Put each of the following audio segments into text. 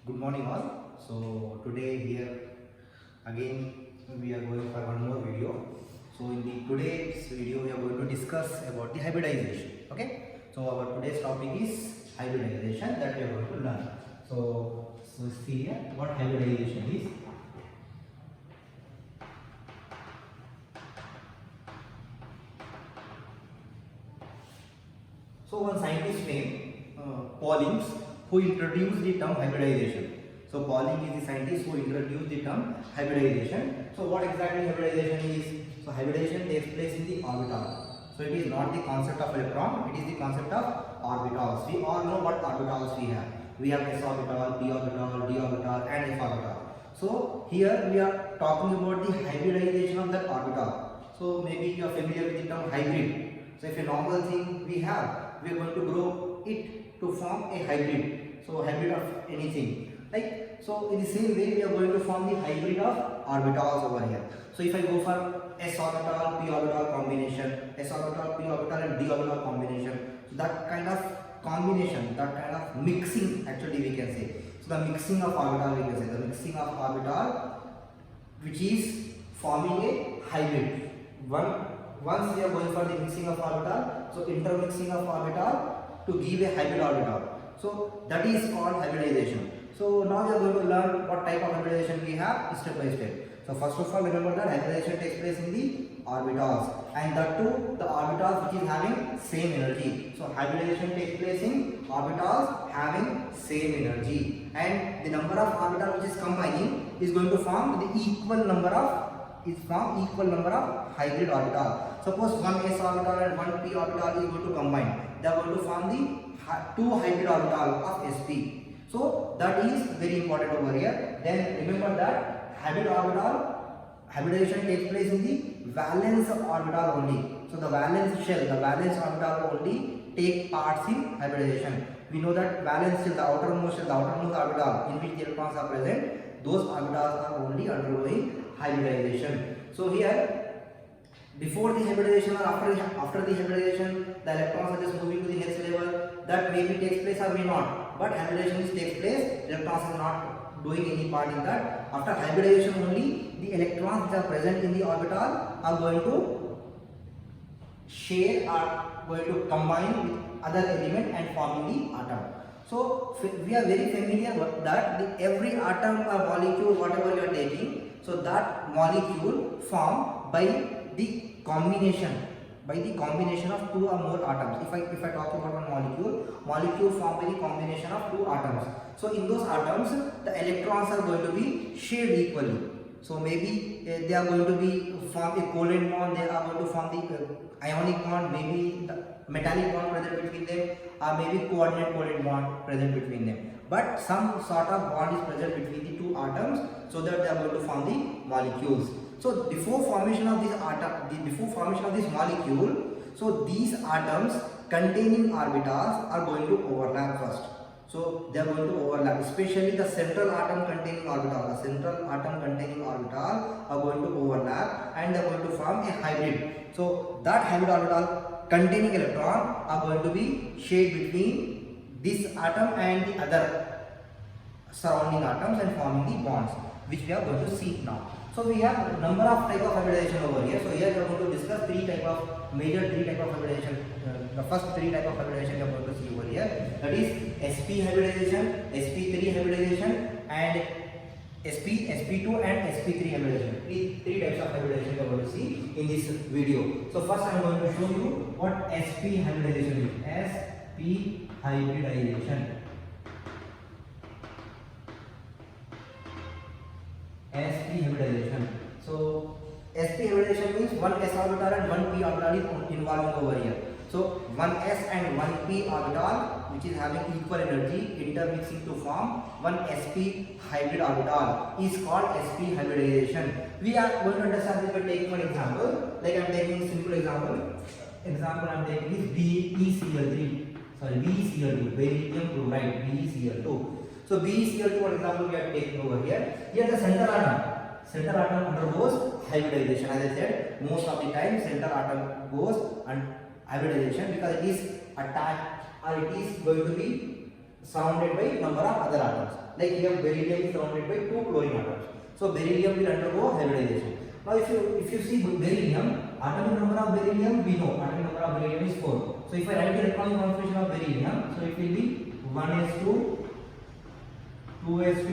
Good morning all. So today here again we are going for one more video. So in the today's video we are going to discuss about the hybridization. Okay. So our today's topic is hybridization that we are going to learn. So see here what hybridization is. So one scientist named Pauling who introduced the term hybridization. So Pauling is the scientist who introduced the term hybridization. So what exactly hybridization is? So hybridization takes place in the orbital. So it is not the concept of electron, it is the concept of orbitals. We all know what orbitals we have. We have s orbital, p orbital, d orbital and f orbital. So here we are talking about the hybridization of that orbital. So maybe you are familiar with the term hybrid. So if a normal thing we have, we are going to grow it to form a hybrid. So hybrid of anything. Like so in the same way we are going to form the hybrid of orbitals over here. So if I go for s orbital, p orbital combination, s orbital, p orbital and d orbital combination. So that kind of combination, that kind of mixing actually we can say. So the mixing of orbital we can say, the mixing of orbital which is forming a hybrid. Once we are going for the mixing of orbital, so intermixing of orbital to give a hybrid orbital. So that is called hybridization. So now we are going to learn what type of hybridization we have step by step. So first of all, remember that hybridization takes place in the orbitals, and that too the orbitals which is having same energy. So hybridization takes place in orbitals having same energy, and the number of orbitals which is combining is going to form the equal number of hybrid orbital. Suppose one s orbital and one p orbital is going to combine. They are going to form the two hybrid orbital of sp. So that is very important over here. Then remember that hybridization takes place in the valence orbital only. So the valence shell, the valence orbital only take parts in hybridization. We know that valence shell, the outermost orbital in which the electrons are present, those orbitals are only undergoing hybridization. So here, before the hybridization or after the hybridization, the electrons are just moving to the next level. That maybe takes place or may not. But hybridization takes place, electrons are not doing any part in that. After hybridization only, the electrons which are present in the orbital are going to share, are going to combine with other element and forming the atom. So we are very familiar with that every atom or molecule whatever you are taking, so that molecule formed by the combination of two or more atoms. If I talk about one molecule formed by the combination of two atoms. So in those atoms the electrons are going to be shared equally. So maybe they are going to be form a covalent bond, they are going to form the ionic bond, maybe the metallic bond present between them, or maybe coordinate covalent bond present between them. But some sort of bond is present between the two atoms, so that they are going to form the molecules. So before formation of this molecule, so these atoms containing orbitals are going to overlap first. So they are going to overlap, especially the central atom containing orbital. The central atom containing orbital are going to overlap and they are going to form a hybrid. So that hybrid orbital containing electron are going to be shared between this atom and the other surrounding atoms and forming the bonds, which we are going to see now. So we have number of type of hybridization over here. So here we are going to discuss major three type of hybridization. The first three type of hybridization we are going to see over here. That is sp hybridization, sp3 hybridization, and sp2 and sp3 hybridization. Three types of hybridization we are going to see in this video. So first I am going to show you what sp hybridization is. Sp hybridization. sp hybridization. So sp hybridization means one s orbital and one p orbital is involving over here. So one s and one p orbital which is having equal energy intermixing to form one sp hybrid orbital is called sp hybridization. We are going to understand this by taking one example. Like I am taking a simple example. I am taking is BeCl3. BeCl2, beryllium chloride, BeCl2. So BeCl2 for example we are taking over here. Here the center atom undergoes hybridization. As I said, most of the time center atom goes and hybridization because it is attached or it is going to be surrounded by number of other atoms. Like here beryllium is surrounded by 2 chlorine atoms. So beryllium will undergo hybridization. Now if you see beryllium, atomic number of beryllium we know atomic number of beryllium is 4. So if I write the electronic configuration of beryllium, so it will be 1s2, 2s2,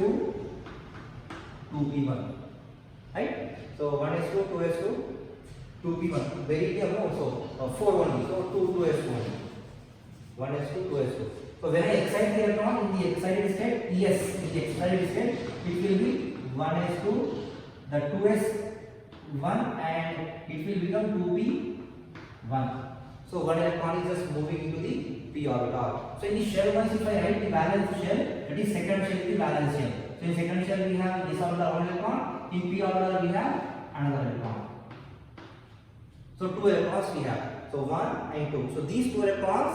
2p1. Right? So 1s2, 2s2, 2p1. Beryllium also 4 only. So 2s2. 1s2, 2s2. So when I excite the electron in the excited state, yes, in the excited state, it will be 1s2, the 2s1, and it will become 2p1. So one electron is just moving into the p orbital. So in the shell wise, if I write the valence shell, that is second shell, the valence shell. So in second shell we have this orbital one electron, in p orbital we have another electron. So 2 electrons we have. So 1 and 2. So these two electrons,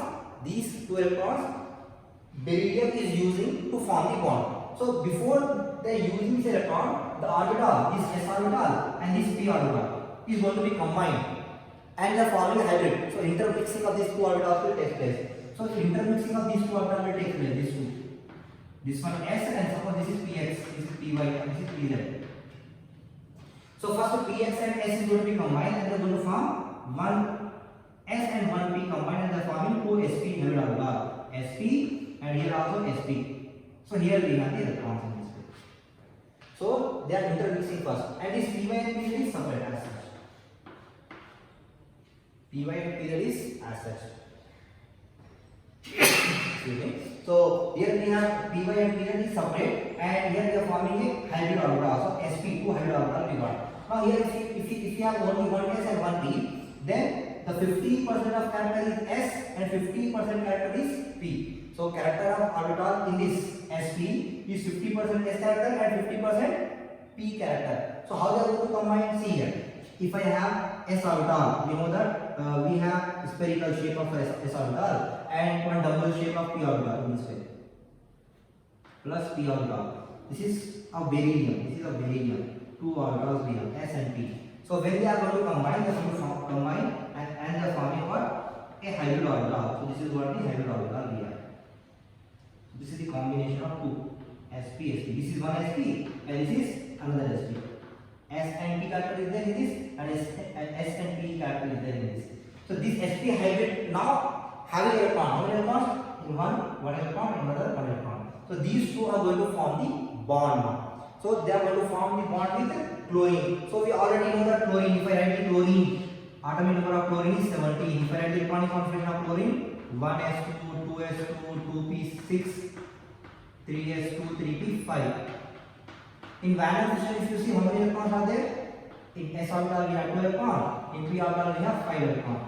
beryllium is using to form the bond. So before they are using this electron, the orbital, this s orbital and this p orbital is going to be combined, and they are forming a hybrid. So intermixing of these two orbitals will take place. So intermixing of these two orbitals will take place. These two, this one s, and suppose this is px, this is py, and this is pz. So first px and s is going to be combined, and they are going to form one s and one p combined, and they are forming two sp hybrid orbital, sp, and here also sp. So here we have the electrons in this way. So they are intermixing first, and this py and pz is separate as such. Py and pz is as such. Excuse me. So here we have py and pz is separate, and here we are forming a hybrid orbital. So sp2 hybrid orbital we got. Now here if you have only one s and one p, then the 50% of character is s and 50% character is p. So character of orbital in this sp is 50% s character and 50% p character. So how they are going to combine? See here. If I have s orbital, we know that we have spherical shape of s orbital and one double shape of p orbital in this way, plus p orbital. This is a beryllium. This is a beryllium. Two orbitals we have, s and p. So when they are going to combine, they are going to combine and they are forming what? A hybrid orbital. So this is what the hybrid orbital we have. So this is the combination of two sp, sp. This is one sp and this is another sp. S and p character is there in this, and S and p character is there in this. So this sp hybrid now having electron. How many electrons? In one electron, another one electron. So these two are going to form the bond now. So they are going to form the bond with chlorine. So we already know that chlorine. If I write the chlorine, atomic number of chlorine is 17. If I write the electronic configuration of chlorine, 1s2, 2s2, 2p6, 3s2, 3p5. In valence shell, if you see how many electrons are there? In s orbital we have 2 electrons. In p orbital we have 5 electrons.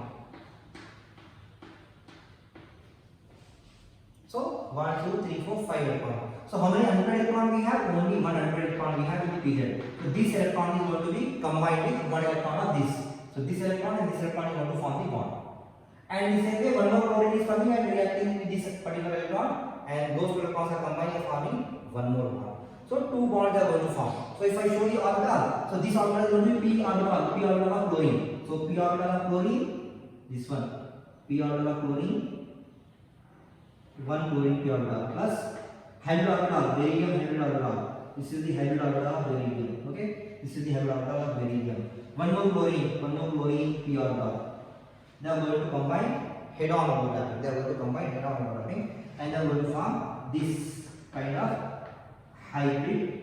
So 1, 2, 3, 4, 5 electrons. So how many 100 electrons we have? Only 100 electrons we have in the pz. So this electron is going to be combined with one electron of this. So this electron and this electron is going to form the bond. And in the same way, one more chlorine is coming and reacting with this particular electron, and those electrons are combined and forming one more bond. So two bonds are going to form. So if I show the orbital, so this orbital is going to be p orbital of chlorine. So p orbital of chlorine, this one, p orbital of chlorine, one chlorine p orbital plus hybrid orbital, beryllium hybrid orbital. This is the hybrid orbital of beryllium. Okay, this is the hybrid orbital of beryllium. One more chlorine p orbital. They are going to combine head-on overlapping. They are going to combine head-on overlapping, and they are going to form this kind of hybrid,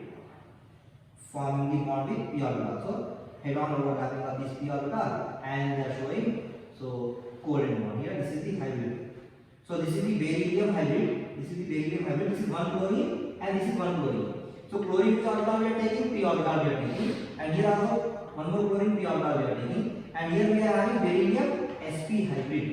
forming the bond with p orbital. So head-on overlapping of this p orbital, and they are showing so covalent bond here. This is the hybrid. So this is the beryllium hybrid. This is the beryllium hybrid. This is one chlorine and this is one chlorine. So chlorine which orbital we are taking, p orbital we are taking, and here also one more chlorine, p orbital we are taking, and here we are having beryllium sp hybrid.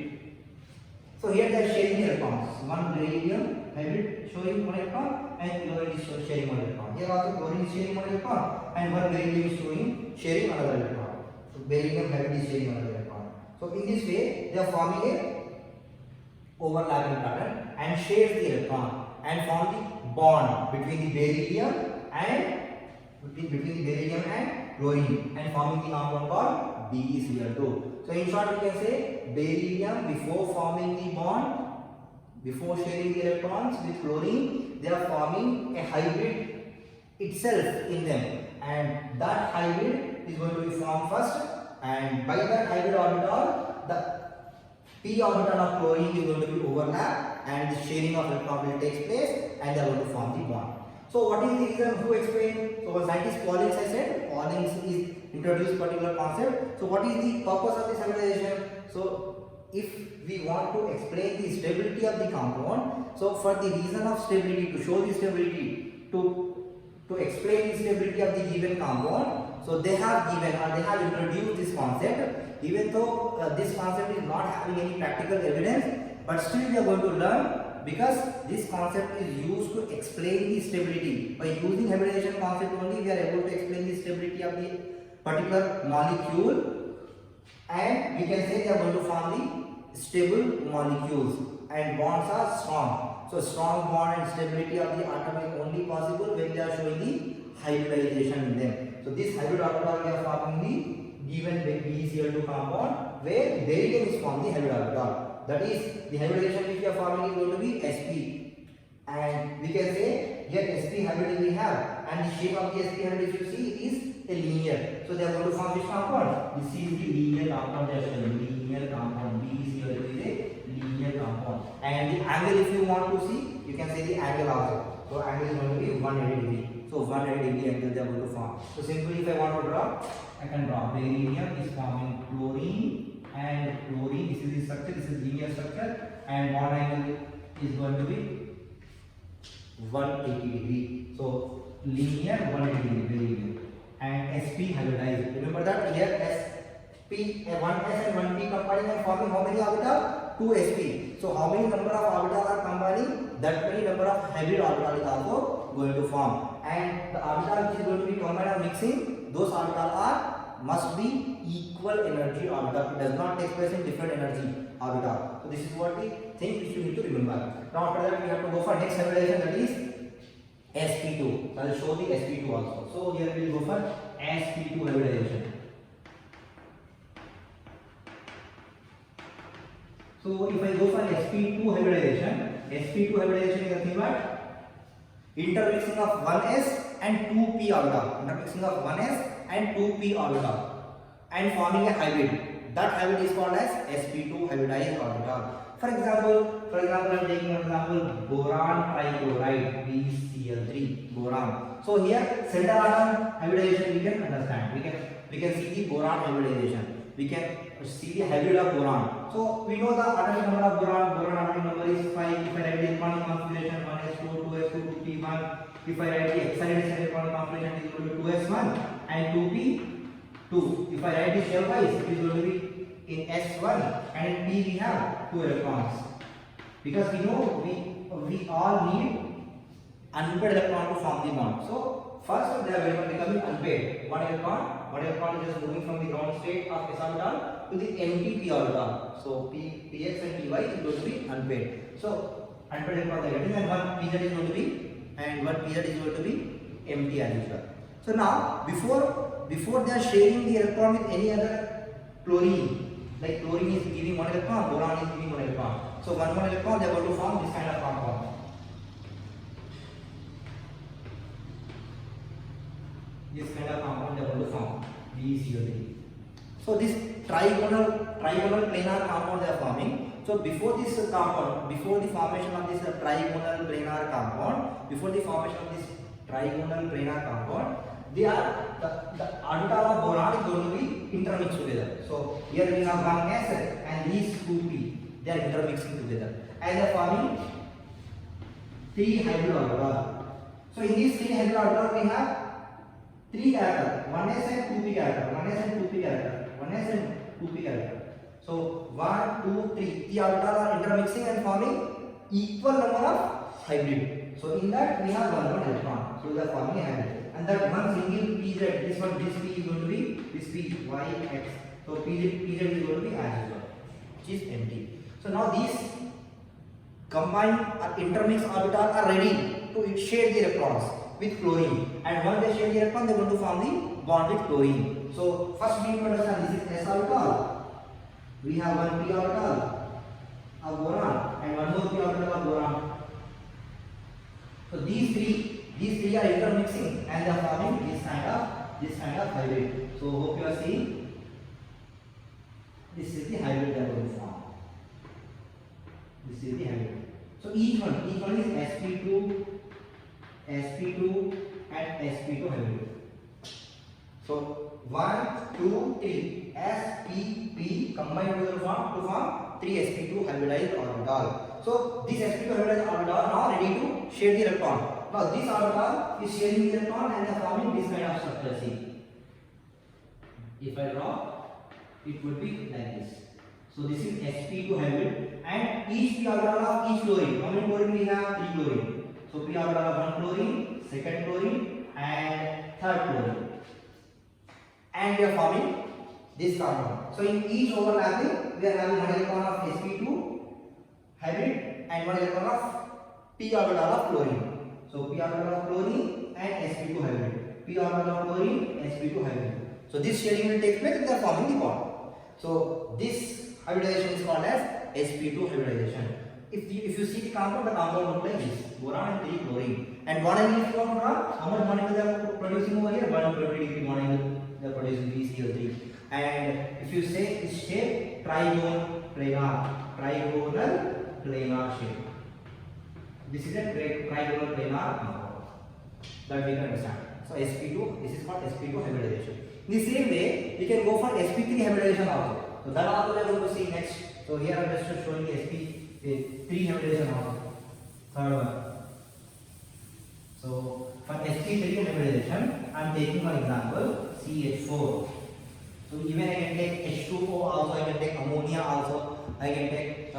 So here they are sharing the electrons. One beryllium hybrid showing one electron, and chlorine is sharing one electron. Here also chlorine is sharing one electron, and one beryllium is sharing another electron. So beryllium hybrid is sharing another electron. So in this way, they are forming a overlapping pattern and shares the electron and form the bond between the beryllium and chlorine, and forming the compound called BeCl2. So in short, we can say beryllium before forming the bond before sharing the electrons with chlorine, they are forming a hybrid itself in them, and that hybrid is going to be formed first, and by that hybrid orbital, the p orbital of chlorine is going to be overlap, and the sharing of electron will take place, and they are going to form the bond. So what is the reason? Who explained? So scientist Pauling, I said, Pauling is introduced particular concept. So what is the purpose of this hybridization? So if we want to explain the stability of the compound, so for the reason of stability, to show the stability, to explain the stability of the given compound, so they have given or they have introduced this concept, even though this concept is not having any practical evidence, but still we are going to learn, because this concept is used to explain the stability. By using hybridization concept only, we are able to explain the stability of the particular molecule, and we can say they are going to form the stable molecules, and bonds are strong. So strong bond and stability of the atom is only possible when they are showing the hybridization in them. So this hybrid orbital we are forming the given BeCl2 compound, where barium is formed the hybrid orbital. That is, the hybridization which we are forming is going to be sp, and we can say here sp hybrid we have, and the shape of the sp hybrid if you see is a linear. So they are going to form this compound. This is the linear compound. They are showing linear compound. BeCl2 is a linear compound, and the angle if you want to see, you can say the angle also. So angle is going to be 180 degree. So 180 degree angle they are going to form. So simply if I want to draw, I can draw. Barium is forming chlorine and chlorine. This is the structure. This is linear structure, and bond angle is going to be 180 degree. So linear 180 degree, very good. And sp hybridized. Remember that here sp, 1s and 1p combining and forming how many orbital? 2sp. So how many number of orbital are combining? That many number of hybrid orbital is also going to form. And the orbital which is going to be combined or mixing, those orbital must be equal energy orbital. It does not take place in different energy orbital. So this is what the thing which you need to remember. Now after that we have to go for next hybridization, that is sp2. So I will show the sp2 also. So here we will go for sp2 hybridization. So if I go for sp2 hybridization, sp2 hybridization is nothing but intermixing of 1s and 2p orbital. Intermixing of 1s and 2p orbital and forming a hybrid. That hybrid is called as sp2 hybridized orbital. For example, I am taking an example, boron trichloride, BeCl3, boron. So here center atom hybridization we can understand. We can see the boron hybridization. We can see the hybrid of boron. So we know the atomic number of boron. Boron atomic number is 5. If I write the electronic configuration, 1s2, 2s2, 2p1. If I write the excited electronic configuration, it is going to be 2s1 and 2p2. If I write the shell wise, it is going to be in S1, and in P we have 2 electrons. Because we know we all need unpaired electron to form the bond. So first they are becoming unpaired. One electron is just moving from the ground state of s orbital to the empty p orbital. So px and py is going to be unpaired. So unpaired electrons are getting, and one pz is going to be empty as usual. So now before they are sharing the electron with any other chlorine, like chlorine is giving 1 electron, boron is giving 1 electron. So 1 electron they are going to form this kind of compound. This kind of compound they are going to form BeCl3. So this trigonal planar compound they are forming. So before the formation of this trigonal planar compound, they are the orbital of boron is going to be intermixed together. So here we have 1s and these 2p, they are intermixing together, and they are forming 3 hybrid orbital. So in these 3 hybrid orbital we have 3 characters, 1s and 2p character, 1s and 2p character. So 1, 2, 3, the orbital are intermixing and forming equal number of hybrid. So in that we have 1 electron. So they are forming a hybrid. And that one single pz, this p is going to be this p, y, x. So pz is going to be as usual, which is empty. So now these combined or intermixed orbitals are ready to share the electrons with chlorine. And once they share the electron, they are going to form the bond with chlorine. So first we need to understand this is s orbital. We have 1 p orbital. of boron and one more p orbital of boron. So these three are intermixing and they are forming this kind of hybrid. So hope you are seeing. This is the hybrid they are going to form. This is the hybrid. So each one is sp2 and sp2 hybrid. So 1, 2, 3 spp combined together to form 3 sp2 hybridized orbital. So this sp2 hybridized orbital are now ready to share the electron. Now this orbital is sharing the electron and they are forming this kind of structure. See, if I draw, it would be like this. So this is sp2 hybrid and each p orbital of each chlorine. How many chlorine we have? 3 chlorine. So p orbital of 1 chlorine, second chlorine and third chlorine. And we are forming this carbon. So in each overlapping we are having one electron of sp2 hybrid and one electron of p orbital of chlorine. So p orbital of chlorine and sp2 hybrid. P orbital of chlorine, sp2 hybrid. So this sharing will take place and they are forming the bond. So this hybridization is called as sp2 hybridization. If you see the compound looks like this: boron and 3 chlorine. And bond angle if you want to draw, how much bond angle they are producing over here? 120 degree bond angle they are producing BCl3. And if you say this shape, trigonal planar shape. This is a trigonal planar compound that we can understand. So sp2, this is called sp2 hybridization. In the same way, we can go for sp3 hybridization also. So that also we are going to see next. So here I am just showing the sp3 hybridization also. Third one. So for sp3 hybridization, I am taking for example CH4. So even I can take H2O also, I can take ammonia also, I can take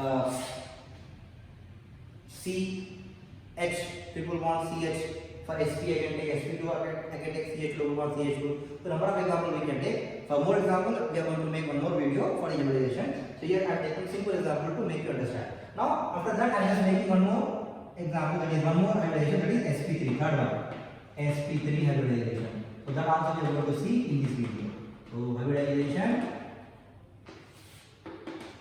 CH, triple bond CH. For sp I can take sp2, I can take CH double bond CH2. So number of example we can take. For more example, we are going to make one more video for the hybridization. So here I am taking simple example to make you understand. Now after that I am just making one more example, that is one more hybridization, that is sp3, third one, sp3 hybridization. So that also we are going to see in this video. So hybridization,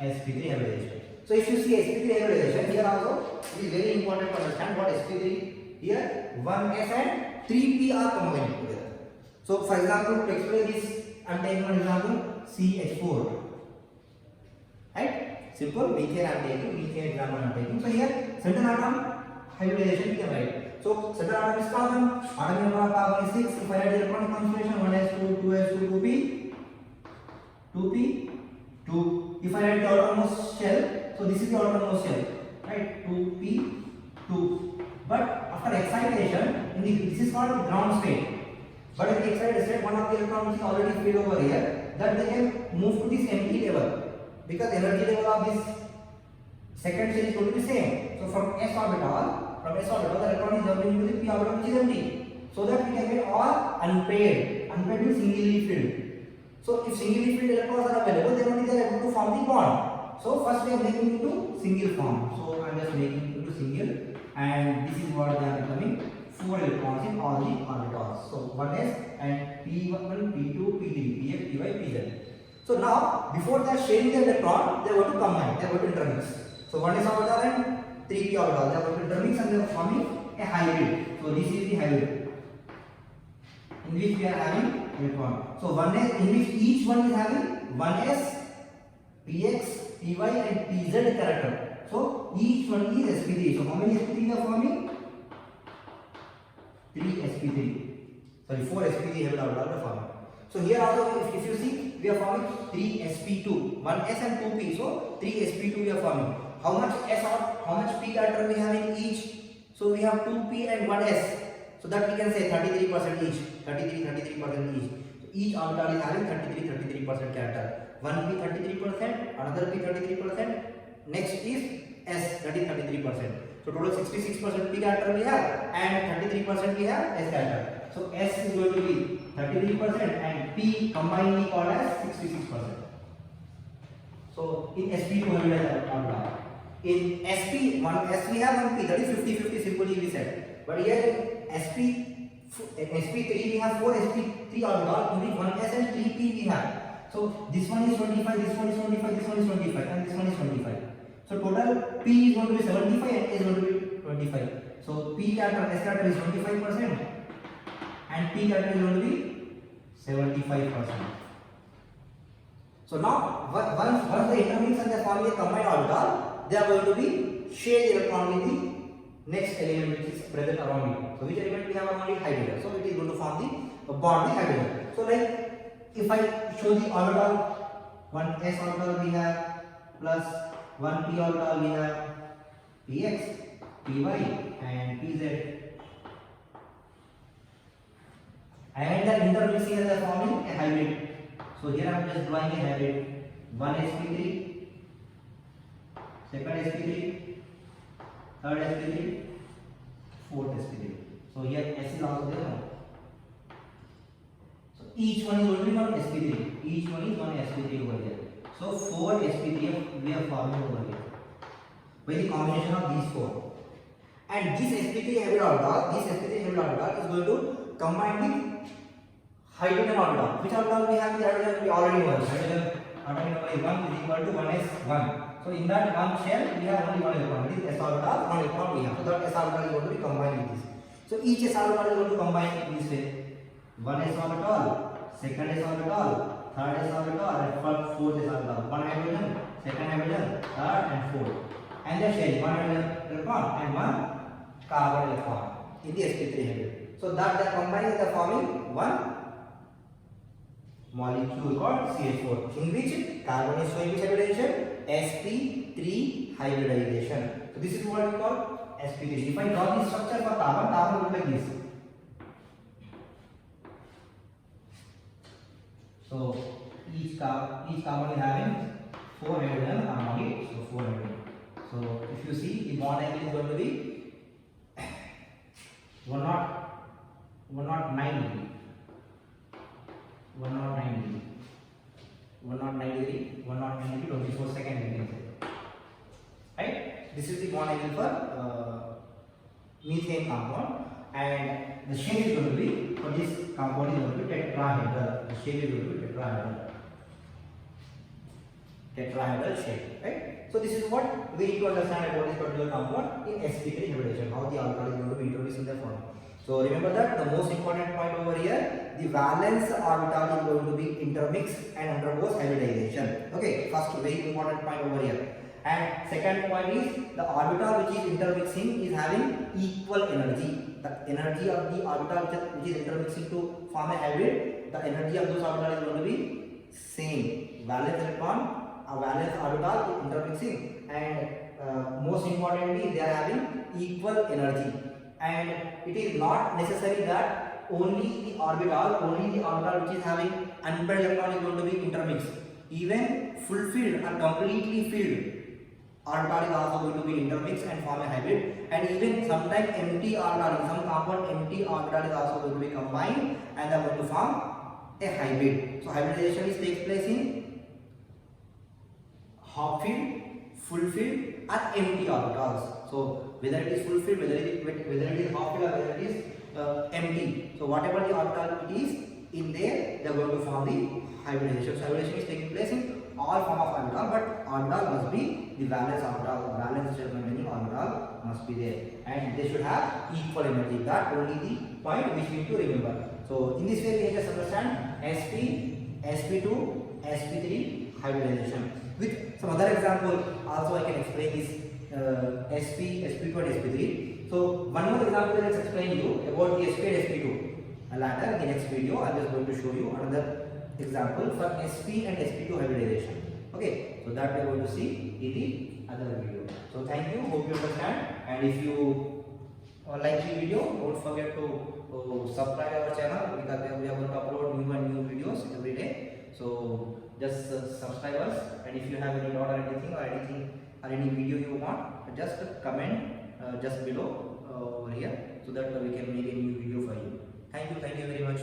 sp3 hybridization. So if you see sp3 hybridization, here also it is very important to understand what sp3. Here 1s and 3p are combined together. So for example, to explain this, I am taking one example CH4. Right? Simple methane I am taking, methane example I am taking. So here certain atom hybridization we can write. So certain atom is carbon, atomic number of carbon is 6. If I write the electronic configuration 1s2, 2s2, 2p, 2. If I write the outermost shell, so this is the outermost shell, right? 2p, 2. But after excitation, this is called ground state. But in the excited state, one of the electrons which is already filled over here, that they can move to this empty level, because energy level of this second shell is going to be same. So from s orbital, the electron is jumping into the p orbital which is empty, so that we can get all unpaired. Unpaired means singly filled. So if singly filled electrons are available, then only they are able to form the bond. So first we are making it into single form. So I am just making it into single. And this is what they are becoming 4 electrons in all the orbitals. So 1s and p1, p2, p3, px, py, pz. So now before they are sharing the electron, they are going to combine, they are going to intermix. So 1s orbital and 3p orbital, they are going to intermix and they are forming a hybrid. So this is the hybrid in which we are having electron. So 1s in which each one is having 1s, px, py and pz character. So each one is sp3. So how many sp3 we are forming? 3 sp3. Sorry, 4 sp3 hybrid orbital we are forming. So here also if you see, we are forming 3 sp2, 1s and 2p. So 3 sp2 we are forming. How much s or how much p character we have in each? So we have 2p and 1s. So that we can say 33% each. 33% each. So each orbital is having 33% character. One p 33%, another p 33%. Next is s, that is 33%. So total 66% p character we have and 33% we have s character. So s is going to be 33% and p combined we call as 66%. So in sp2 hybridized orbital, in sp1s we have 1p, that is 50-50 simply we said. But here in sp3 we have 4 sp3 orbital in which 1s and 3p we have. So this one is 25, this one is 25, this one is 25 and this one is 25. So total P is going to be 75 and A is going to be 25. So P character, S character is 25% and P character is going to be 75%. So now once the intermix and they form a combined orbital, they are going to be share the electron with the next element which is present around it. So which element we have around it? Hydrogen. So it is going to form the bond with hydrogen. So like if I show the orbital, one s orbital we have plus one p orbital we have px, py and pz. And the intermixing is forming a hybrid. So here I am just drawing a hybrid. One sp3, second sp3, third sp3, fourth sp3. So here S is also there. So each one is going to be one sp3. Each one is one sp3 over here. So 4 sp3 we are forming over here by the combination of these 4. And this sp3 hybrid orbital, is going to combine with hydrogen orbital. Which orbital we have? The hydrogen we already know. Hydrogen atomic number is 1 is equal to 1s1. So in that one shell we have only one electron. It is s orbital, one electron we have. So that s orbital is going to be combined with this. So each s orbital is going to combine in this way. One s orbital, second s orbital, third s orbital, and fourth s orbital. One hydrogen, second hydrogen, third and fourth. And they share one hydrogen electron and one carbon electron in the sp3 hybrid. So that they are combining, they are forming one molecule called CH4, in which carbon is showing which hybridization? sp3 hybridization. So this is what we call sp3. If I draw this structure for carbon, carbon will look like this. So each carbon is having 4 hydrogen among it. So 4 hydrogen. So if you see, the bond angle is going to be 109 degree. 109 degree. 109 degree, 109 degree, 24 seconds we can say. Right? This is the bond angle for methane compound, and the shape is going to be, for this compound is going to be tetrahedral. The shape is going to be tetrahedral. Tetrahedral shape. Right? So this is what we need to understand about this particular compound in sp3 hybridization, how the orbital is going to be introduced in the form. So remember that the most important point over here, the valence orbital is going to be intermixed and undergoes hybridization. Okay, first very important point over here. And second point is the orbital which is intermixing is having equal energy. The energy of the orbital which is intermixing to form a hybrid, the energy of those orbitals is going to be same. Valence electron, a valence orbital is intermixing, and most importantly they are having equal energy. And it is not necessary that only the orbital which is having unpaired electron is going to be intermixed. Even fulfilled or completely filled orbital is also going to be intermixed and form a hybrid. And even sometimes empty orbital, in some compound empty orbital is also going to be combined and they are going to form a hybrid. So hybridization takes place in half filled, fulfilled and empty orbitals. So whether it is fulfilled, whether it is half filled or whether it is empty. So whatever the orbital it is in there, they are going to form the hybridization. So hybridization is taking place in all form of orbital, but orbital must be the valence orbital, valence shell containing orbital must be there, and they should have equal energy. That only the point which we need to remember. So in this way we just understand sp, sp2, sp3 hybridization. With some other example also I can explain this sp, sp2 and sp3. So one more example let's explain you about the sp and sp2. Later in the next video I am just going to show you another example for sp and sp2 hybridization. Okay, so that we are going to see in the other video. So thank you, hope you understand, and if you like the video, don't forget to subscribe our channel because we are going to upload new and new videos every day. So just subscribe us, and if you have any doubt or anything or any video you want, just comment just below over here so that we can make a new video for you. Thank you very much.